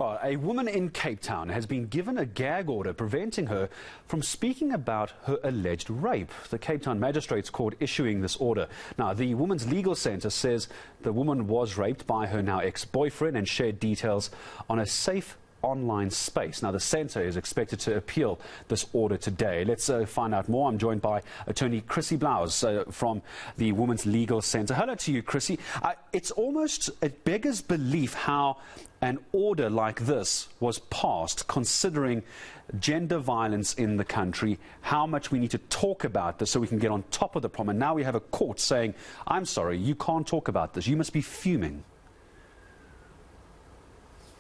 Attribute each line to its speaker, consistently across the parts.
Speaker 1: Oh, a woman in Cape Town has been given a gag order preventing her from speaking about her alleged rape. The Cape Town Magistrate's Court issuing this order. Now, the Women's Legal Centre says the woman was raped by her now ex-boyfriend and shared details on a safe online space. Now, the centre is expected to appeal this order today. Let's find out more. I'm joined by attorney Chriscy Blouws from the Women's Legal Centre. Hello to you, Chrissy. It beggars belief how an order like this was passed, considering gender violence in the country, how much we need to talk about this so we can get on top of the problem. And now we have a court saying, I'm sorry, you can't talk about this. You must be fuming.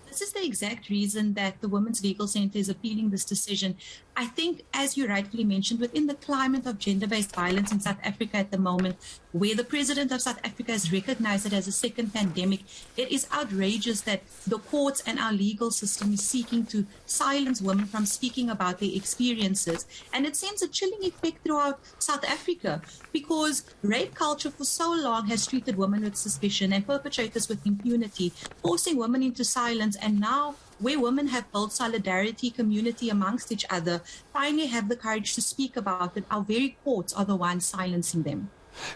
Speaker 2: This is the exact reason that the Women's Legal Centre is appealing this decision. I think, as you rightfully mentioned, within the climate of gender-based violence in South Africa at the moment, where the President of South Africa has recognized it as a second pandemic, it is outrageous that the courts and our legal system is seeking to silence women from speaking about their experiences. And it sends a chilling effect throughout South Africa, because rape culture for so long has treated women with suspicion and perpetrators with impunity, forcing women into silence. And now, where women have built solidarity, community amongst each other, finally have the courage to speak about it, our very courts are the ones silencing them.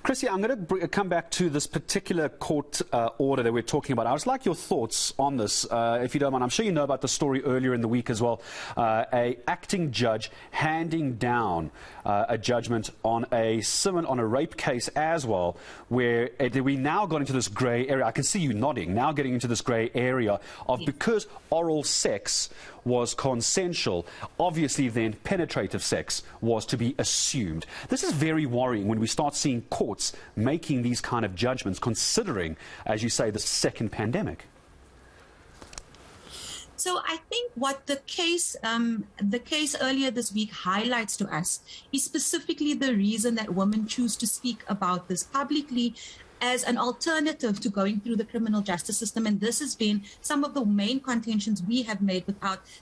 Speaker 1: Chrissy, I'm going to come back to this particular court order that we're talking about. I would like your thoughts on this, if you don't mind. I'm sure you know about the story earlier in the week as well. A acting judge handing down a judgment on a rape case as well, where we now got into this grey area. I can see you nodding. Now getting into this grey area of, because oral sex was consensual, obviously then penetrative sex was to be assumed. This is very worrying when we start seeing courts making these kind of judgments, considering, as you say, the second pandemic.
Speaker 2: So I think what the case earlier this week highlights to us is specifically the reason that women choose to speak about this publicly as an alternative to going through the criminal justice system. And this has been some of the main contentions we have made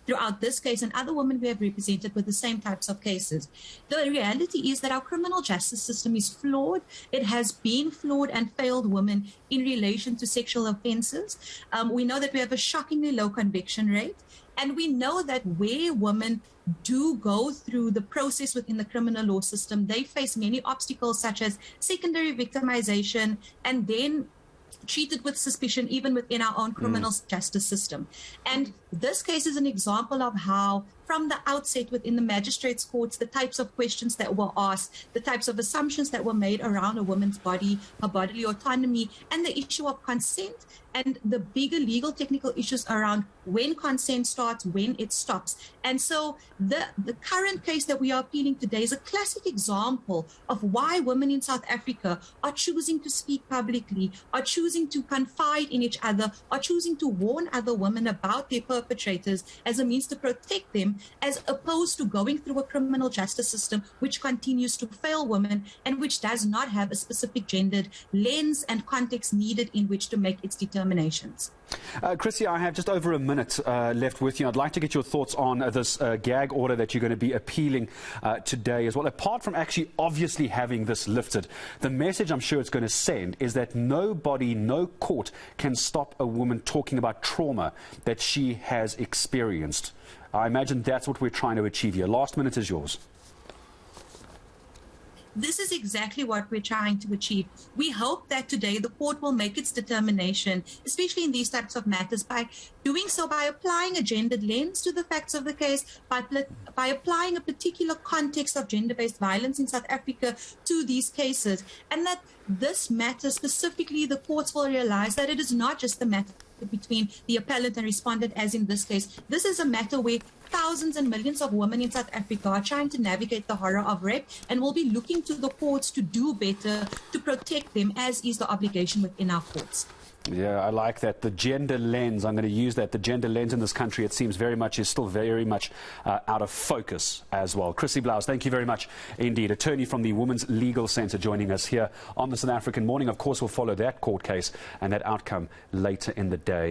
Speaker 2: throughout this case and other women we have represented with the same types of cases. The reality is that our criminal justice system is flawed. It has been flawed and failed women in relation to sexual offences. We know that we have a shockingly low conviction rate. And we know that where women do go through the process within the criminal law system, they face many obstacles such as secondary victimization and then treated with suspicion even within our own criminal justice system. And this case is an example of how, from the outset within the magistrates' courts, the types of questions that were asked, the types of assumptions that were made around a woman's body, her bodily autonomy, and the issue of consent, and the bigger legal technical issues around when consent starts, when it stops. And so the current case that we are appealing today is a classic example of why women in South Africa are choosing to speak publicly, are choosing to confide in each other, are choosing to warn other women about their perpetrators as a means to protect them, as opposed to going through a criminal justice system which continues to fail women and which does not have a specific gendered lens and context needed in which to make its determinations.
Speaker 1: Chrissy, I have just over a minute left with you. I'd like to get your thoughts on this gag order that you're going to be appealing today as well. Apart from actually obviously having this lifted, the message I'm sure it's going to send is that nobody, no court can stop a woman talking about trauma that she has experienced. I imagine that's what we're trying to achieve here. Last minute is yours.
Speaker 2: This is exactly what we're trying to achieve. We hope that today the court will make its determination, especially in these types of matters, by doing so by applying a gendered lens to the facts of the case, by applying a particular context of gender-based violence in South Africa to these cases, and that this matter specifically, the courts will realize that it is not just the matter between the appellant and respondent, as in this case. This is a matter where thousands and millions of women in South Africa are trying to navigate the horror of rape and will be looking to the courts to do better to protect them, as is the obligation within our courts.
Speaker 1: Yeah, I like that. The gender lens, I'm going to use that. The gender lens in this country, it seems very much, is still very much out of focus as well. Chriscy Blouws, thank you very much indeed. Attorney from the Women's Legal Centre joining us here on the South African Morning. Of course, we'll follow that court case and that outcome later in the day.